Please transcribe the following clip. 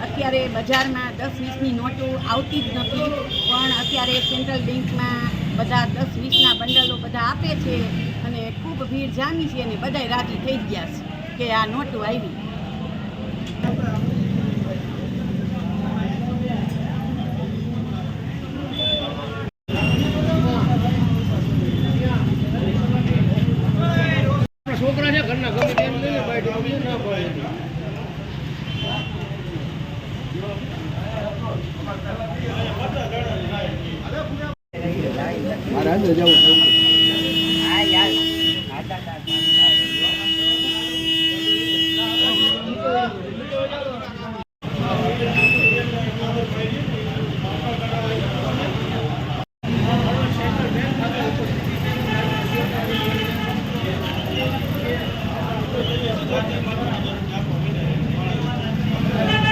અત્યારે બજારમાં 10-20ની નોટો આવતી જ નથી, પણ અત્યારે સેન્ટ્રલ બેંકમાં બધા 10-20ના બંડલો બધા આપે છે અને ખૂબ ભીડ જામી છે અને બધાય રાજી થઈ ગયા છે કે આ નોટો આવી. છોકરા છે ઘરના ગમે તેમ લઈને બાય ના પડે.